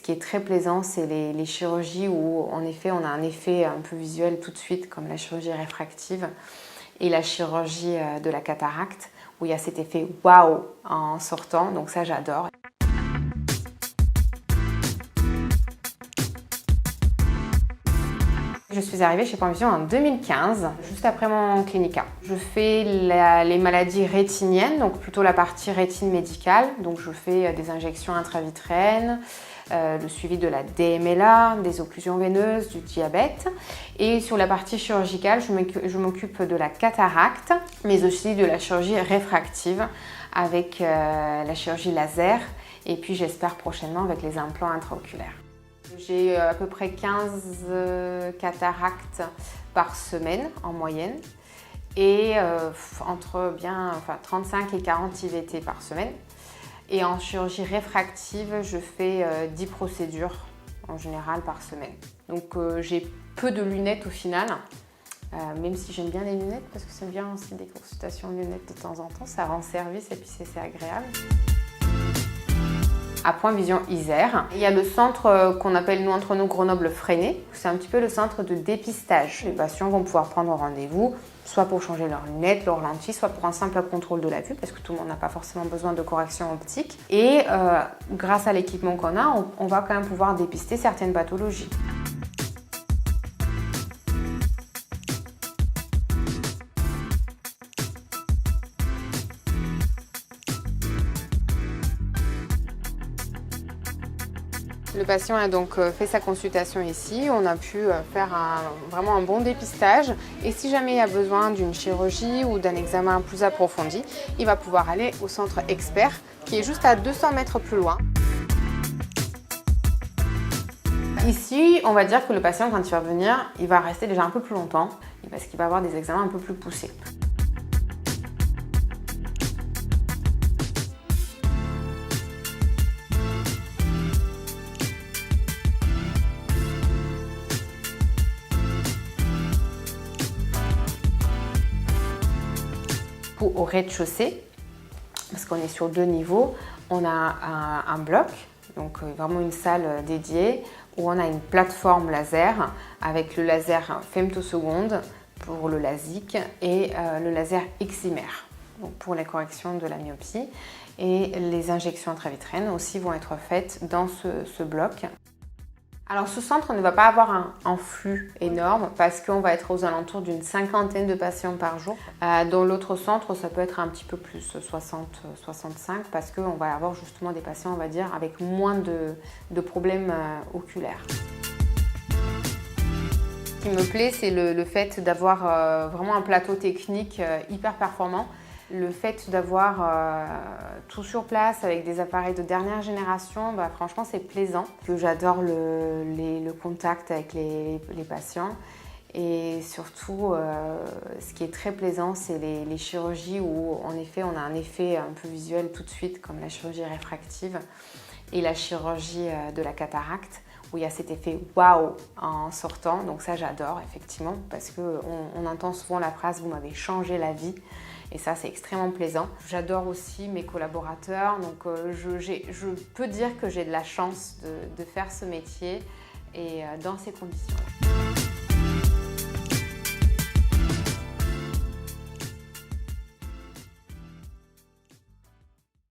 qui est très plaisant, c'est les chirurgies où en effet on a un effet un peu visuel tout de suite, comme la chirurgie réfractive et la chirurgie de la cataracte, où il y a cet effet waouh en sortant, donc ça j'adore. Je suis arrivée chez Panvision en 2015, juste après mon clinica. Je fais les maladies rétiniennes, donc plutôt la partie rétine médicale. Donc je fais des injections intravitréennes, le suivi de la DMLA, des occlusions veineuses, du diabète. Et sur la partie chirurgicale, je m'occupe de la cataracte, mais aussi de la chirurgie réfractive avec la chirurgie laser et puis j'espère prochainement avec les implants intraoculaires. J'ai à peu près 15 cataractes par semaine en moyenne et entre 35 et 40 IVT par semaine. Et en chirurgie réfractive, je fais 10 procédures en général par semaine. Donc j'ai peu de lunettes au final, même si j'aime bien les lunettes parce que c'est bien aussi des consultations lunettes de temps en temps, ça rend service et puis c'est agréable. À Point Vision Isère. Il y a le centre qu'on appelle nous entre nous Grenoble Freinet. C'est un petit peu le centre de dépistage. Les patients vont pouvoir prendre rendez-vous, soit pour changer leurs lunettes, leurs lentilles, soit pour un simple contrôle de la vue, parce que tout le monde n'a pas forcément besoin de correction optique. Et grâce à l'équipement qu'on a, on va quand même pouvoir dépister certaines pathologies. Le patient a donc fait sa consultation ici, on a pu faire vraiment un bon dépistage et si jamais il y a besoin d'une chirurgie ou d'un examen plus approfondi, il va pouvoir aller au centre expert qui est juste à 200 mètres plus loin. Ici, on va dire que le patient quand il va venir, il va rester déjà un peu plus longtemps parce qu'il va avoir des examens un peu plus poussés. Au rez-de-chaussée, parce qu'on est sur 2 niveaux, on a un bloc, donc vraiment une salle dédiée, où on a une plateforme laser avec le laser femtoseconde pour le LASIK et le laser excimer donc pour la correction de la myopie. Et les injections intravitréennes aussi vont être faites dans ce bloc. Alors ce centre ne va pas avoir un flux énorme parce qu'on va être aux alentours d'une 50aine de patients par jour. Dans l'autre centre, ça peut être un petit peu plus, 60-65, parce qu'on va avoir justement des patients, on va dire, avec moins de problèmes oculaires. Ce qui me plaît, c'est le fait d'avoir vraiment un plateau technique hyper performant. Le fait d'avoir tout sur place avec des appareils de dernière génération, franchement c'est plaisant. J'adore le contact avec les patients et surtout ce qui est très plaisant c'est les chirurgies où en effet on a un effet un peu visuel tout de suite comme la chirurgie réfractive et la chirurgie de la cataracte où il y a cet effet waouh en sortant, donc ça j'adore effectivement parce qu'on entend souvent la phrase « vous m'avez changé la vie ». Et ça, c'est extrêmement plaisant. J'adore aussi mes collaborateurs. Donc, je peux dire que j'ai de la chance de faire ce métier et dans ces conditions-là.